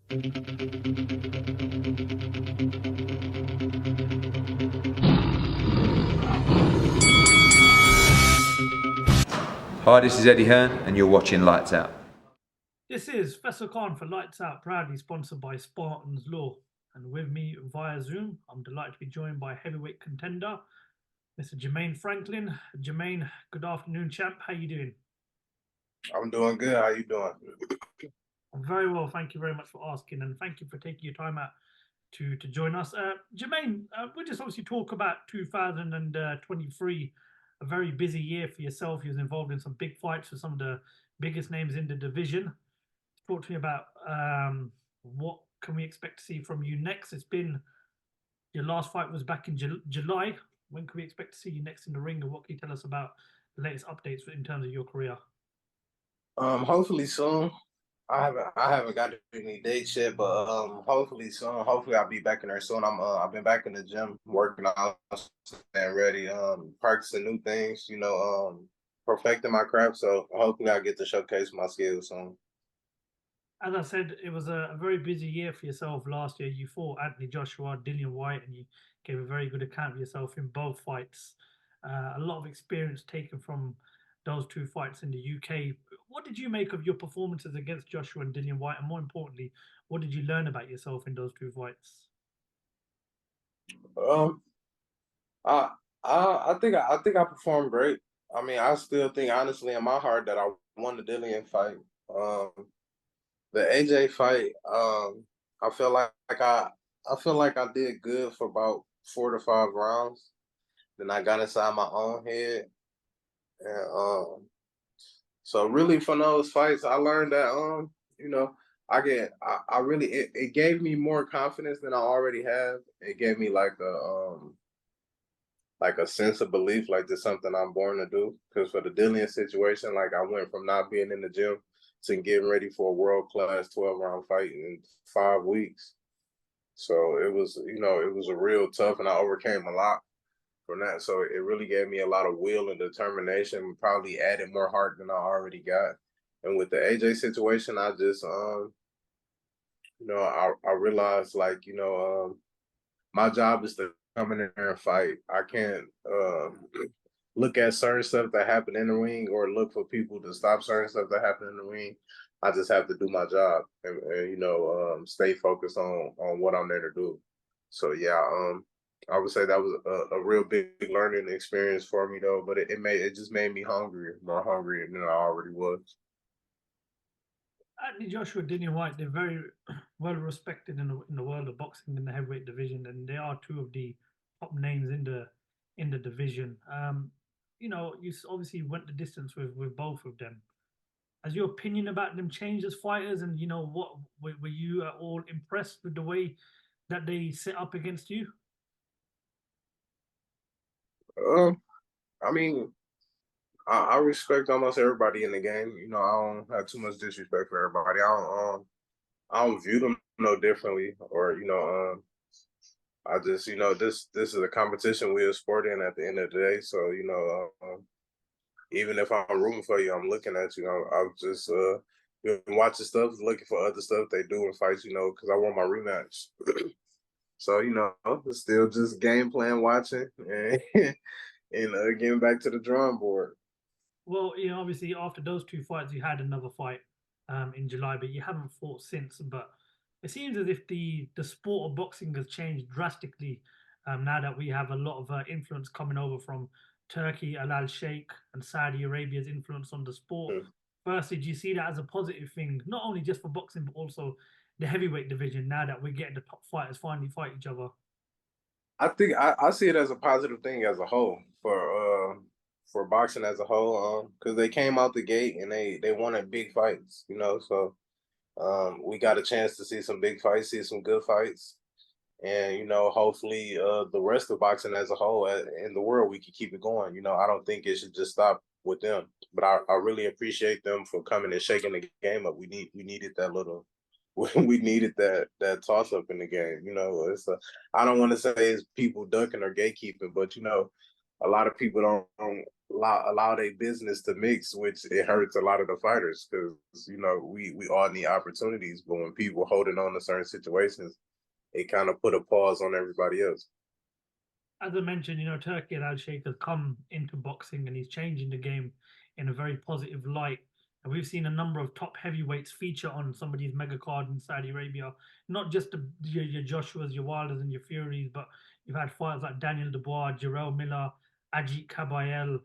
Hi, this is Eddie Hearn, and you're watching Lights Out. This is Faisal for Lights Out, proudly sponsored by Spartans Law. And with me via Zoom, I'm delighted to be joined by heavyweight contender, Mr. Jermaine Franklin. Jermaine, good afternoon, champ. How you doing? I'm doing good. How you doing? I'm very well. Thank you very much for asking, and thank you for taking your time out to join us. Jermaine, we'll just obviously talk about 2023, a very busy year for yourself. You was involved in some big fights with some of the biggest names in the division. Talk to me about what can we expect to see from you next. It's been your last fight was back in July. When can we expect to see you next in the ring, and what can you tell us about the latest updates in terms of your career? Hopefully soon. I haven't got any dates yet, but hopefully soon. Hopefully I'll be back in there soon. I've been back in the gym working out and ready, practicing new things, perfecting my craft. So hopefully I get to showcase my skills soon. As I said, it was a very busy year for yourself last year. You fought Anthony Joshua, Dillian Whyte, and you gave a very good account of yourself in both fights. A lot of experience taken from those two fights in the UK. What did you make of your performances against Joshua and Dillian Whyte? And more importantly, what did you learn about yourself in those two fights? Um, I I think I performed great. I mean, I still think honestly in my heart that I won the Dillian fight. Um, the AJ fight, I feel like I feel like I did good for about 4 to 5 rounds. Then I got inside my own head, and so really from those fights, I learned that you know, I really it gave me more confidence than I already have. It gave me like a sense of belief, like this something I'm born to do. Because for the Dillian situation, like I went from not being in the gym to getting ready for a world class 12 round fight in 5 weeks. So it was a real tough, and I overcame a lot from that. So it really gave me a lot of will and determination. Probably added more heart than I already got. And with the AJ situation, I just I realized like my job is to come in there and fight. I can't look at certain stuff that happen in the ring or look for people to stop certain stuff that happen in the ring. I just have to do my job and stay focused on what I'm there to do. So yeah, I would say that was a real big learning experience for me though. But it just made me more hungry than I already was. Anthony Joshua, Dillian Whyte, they're very well respected in the world of boxing in the heavyweight division, and they are two of the top names in the division. You obviously went the distance with both of them. Has your opinion about them changed as fighters? And what were you at all impressed with the way that they set up against you? Um, I mean, I respect almost everybody in the game. I don't have too much disrespect for everybody. I don't view them no differently, or I just this is a competition we are sporting at the end of the day. So even if I'm rooting for you, I'm looking at you. I'm just been watching stuff, looking for other stuff they do in fights. Because I want my rematch. So it's still just game plan watching and getting back to the drawing board. Well, obviously after those two fights, you had another fight in July, but you haven't fought since. But it seems as if the sport of boxing has changed drastically now that we have a lot of influence coming over from Turkey, Al Sheikh, and Saudi Arabia's influence on the sport. Mm. Firstly, do you see that as a positive thing, not only just for boxing, but also the heavyweight division now that we're getting the top fighters finally fight each other? I think I see it as a positive thing as a whole for boxing as a whole, because they came out the gate and they wanted big fights, so we got a chance to see some big fights, see some good fights, and hopefully the rest of boxing as a whole in the world we can keep it going. I don't think it should just stop with them, but I really appreciate them for coming and shaking the game up. We needed that little we needed that toss up in the game. I don't want to say it's people ducking or gatekeeping, but a lot of people don't allow their business to mix, which it hurts a lot of the fighters because we all need opportunities, but when people holding on to certain situations, it kind of put a pause on everybody else. As I mentioned, Turkey Al-Sheikh has come into boxing and he's changing the game in a very positive light. And we've seen a number of top heavyweights feature on some of these mega cards in Saudi Arabia. Not just your Joshuas, your Wilders, and your Furies, but you've had fighters like Daniel Dubois, Jarrell Miller, Ajit Kabayel.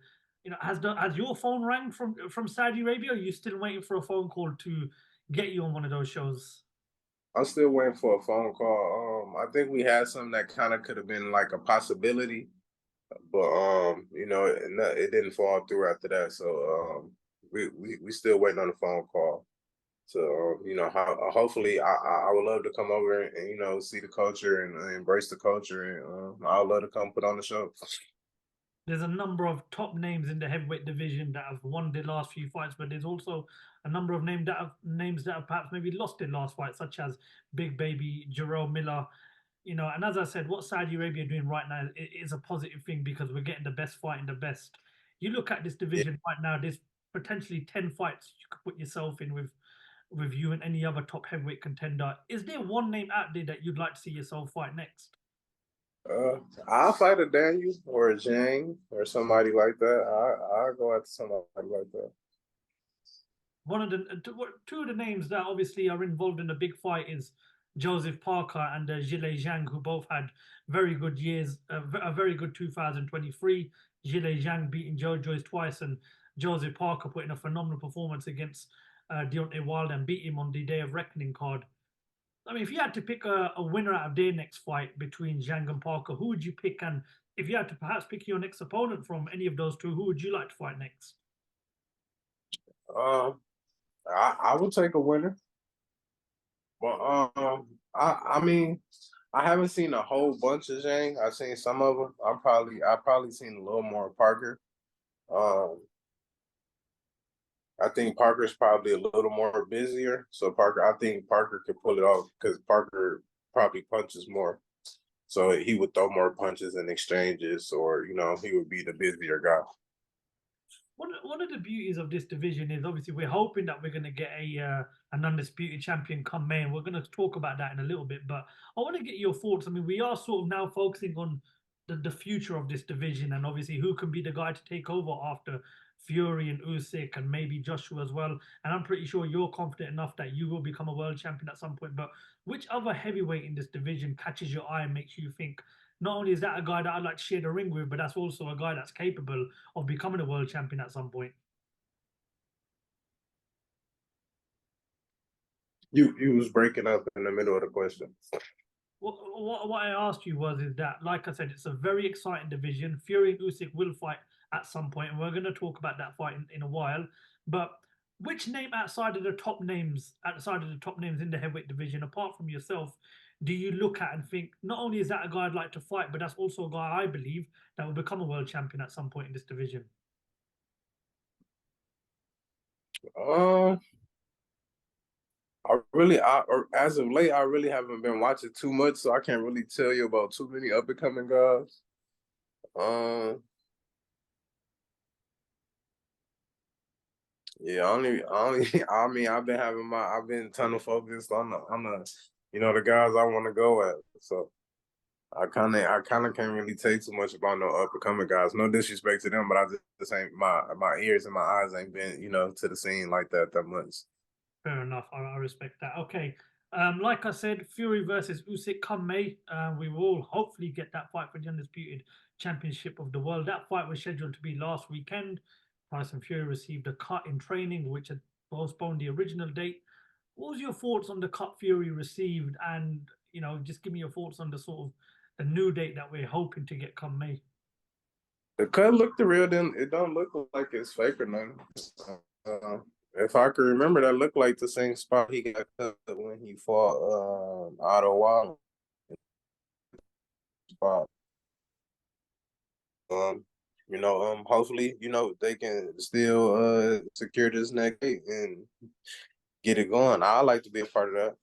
Has your phone rang from Saudi Arabia? Or are you still waiting for a phone call to get you on one of those shows? I'm still waiting for a phone call. I think we had something that kind of could have been like a possibility, but it didn't fall through after that. So we still waiting on the phone call. So hopefully I would love to come over and see the culture and embrace the culture, and I would love to come put on the show. There's a number of top names in the heavyweight division that have won their last few fights, but there's also a number of names that have perhaps maybe lost their last fight, such as Big Baby, Jarrell Miller. And as I said, what Saudi Arabia are doing right now is a positive thing because we're getting the best fight in the best. You look at this division right now, there's potentially 10 fights you could put yourself in with you and any other top heavyweight contender. Is there one name out there that you'd like to see yourself fight next? I'll fight a Daniel or a Zhang or somebody like that. I'll go after somebody like that. One of the two of the names that obviously are involved in the big fight is Joseph Parker and Zhang, who both had very good years, a very good 2023. Zhang beating Joe Joyce twice, and Joseph Parker putting a phenomenal performance against Deontay Wilder and beat him on the Day of Reckoning card. I mean, if you had to pick a winner out of their next fight between Zhang and Parker, who would you pick? And if you had to perhaps pick your next opponent from any of those two, who would you like to fight next? I would take a winner. Well, I mean, I haven't seen a whole bunch of Zhang. I've seen some of them. I probably seen a little more Parker. I think Parker's probably a little more busier. So I think Parker could pull it off because Parker probably punches more. So he would throw more punches in exchanges, or he would be the busier guy. One of the beauties of this division is obviously we're hoping that we're going to get an undisputed champion come May, and we're going to talk about that in a little bit. But I want to get your thoughts. I mean, we are sort of now focusing on the future of this division, and obviously who can be the guy to take over after Fury and Usyk and maybe Joshua as well. And I'm pretty sure you're confident enough that you will become a world champion at some point. But which other heavyweight in this division catches your eye and makes you think, not only is that a guy that I'd like to share the ring with, but that's also a guy that's capable of becoming a world champion at some point? You was breaking up in the middle of the question. What I asked you is that, like I said, it's a very exciting division. Fury and Usyk will fight at some point, and we're going to talk about that fight in a while. But which name outside of the top names in the heavyweight division, apart from yourself, do you look at and think, not only is that a guy I'd like to fight, but that's also a guy I believe that will become a world champion at some point in this division? As of late, I really haven't been watching too much, so I can't really tell you about too many up and coming guys. Yeah, I mean, I've been tunnel focused on the guys I want to go at. So I kind of can't really take too much about no up and coming guys. No disrespect to them, but I just ain't my ears and my eyes ain't been to the scene like that much. Fair enough. I respect that. Okay. Like I said, Fury versus Usyk come May. We will hopefully get that fight for the undisputed championship of the world. That fight was scheduled to be last weekend. Tyson Fury received a cut in training, which had postponed the original date. What was your thoughts on the cut Fury received? And just give me your thoughts on the sort of the new date that we're hoping to get come May. The cut looked real. Then it don't look like it's fake or nothing. If I can remember, that looked like the same spot he got cut when he fought Otto Wilder. Spot. Hopefully, they can still secure this next date and get it going. I like to be a part of that.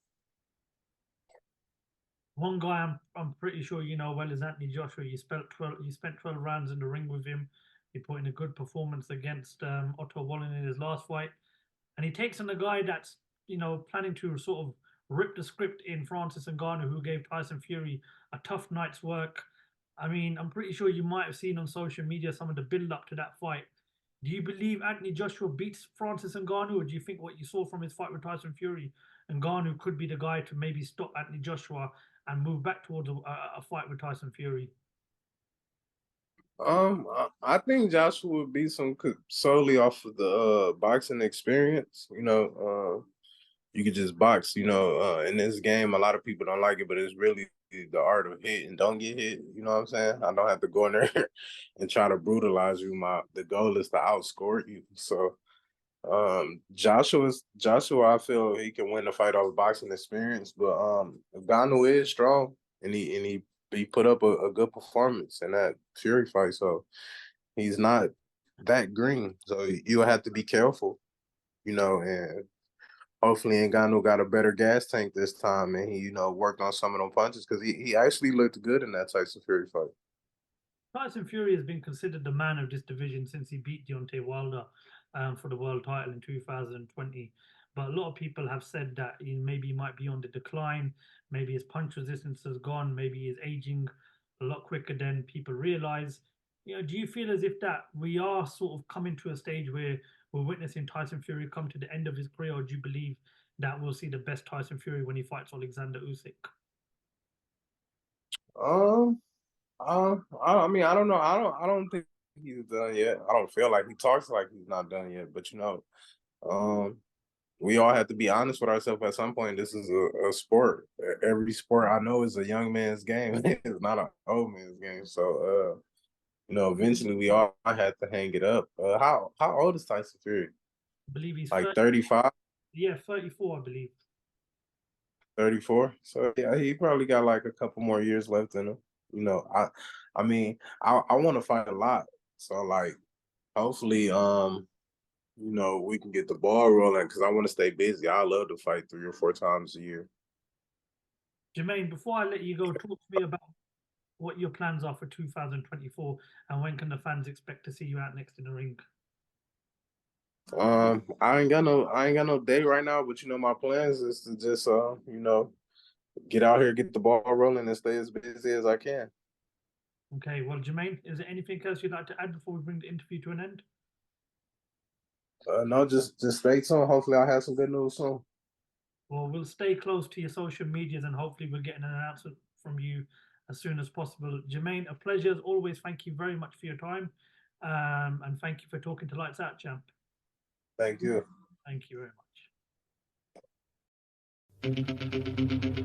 One guy I'm pretty sure you know well is Anthony Joshua. You spent 12 rounds in the ring with him. He put in a good performance against Otto Wallin in his last fight, and he takes on a guy that's planning to sort of rip the script in Francis Ngannou, who gave Tyson Fury a tough night's work. I mean, I'm pretty sure you might have seen on social media some of the build up to that fight. Do you believe Anthony Joshua beats Francis Ngannou, or do you think what you saw from his fight with Tyson Fury, Ngannou could be the guy to maybe stop Anthony Joshua and move back towards a fight with Tyson Fury? I think Joshua would beat him solely off of the boxing experience. You could just box. In this game, a lot of people don't like it, but it's really the art of hit and don't get hit. You know what I'm saying? I don't have to go in there and try to brutalize you. The goal is to outscore you. So Joshua, I feel he can win the fight off boxing experience, but Ngannou is strong, and he put up a good performance in that Fury fight, so he's not that green. So you'll have to be careful, and hopefully Ngannou got a better gas tank this time, and he worked on some of them punches, because he actually looked good in that Tyson Fury fight. Tyson Fury has been considered the man of this division since he beat Deontay Wilder for the world title in 2020. But a lot of people have said that maybe he might be on the decline. Maybe his punch resistance has gone. Maybe he's aging a lot quicker than people realize. Do you feel as if that we are sort of coming to a stage where we're witnessing Tyson Fury come to the end of his career, or do you believe that we'll see the best Tyson Fury when he fights Alexander Usyk? I mean, I don't know. I don't think he's done yet. I don't feel like he talks like he's not done yet. But we all have to be honest with ourselves at some point. This is a sport. Every sport I know is a young man's game. It's not an old man's game. So eventually we all have to hang it up. How old is Tyson Fury? I believe he's like 35. Yeah, 34, I believe. 34. So yeah, he probably got like a couple more years left in him. I mean, I want to fight a lot. So like, hopefully, we can get the ball rolling, because I want to stay busy. I love to fight 3 or 4 times a year. Jermaine, before I let you go, talk to me about what your plans are for 2024, and when can the fans expect to see you out next in the ring? I ain't got no date right now, but my plans is to just get out here, get the ball rolling, and stay as busy as I can. Okay, well, Jermaine, is there anything else you'd like to add before we bring the interview to an end? No, just stay tuned. Hopefully I'll have some good news soon. Well, we'll stay close to your social medias, and hopefully we'll get an announcement from you as soon as possible. Jermaine, a pleasure as always. Thank you very much for your time, and thank you for talking to Lights Out, champ. Thank you. Thank you very much.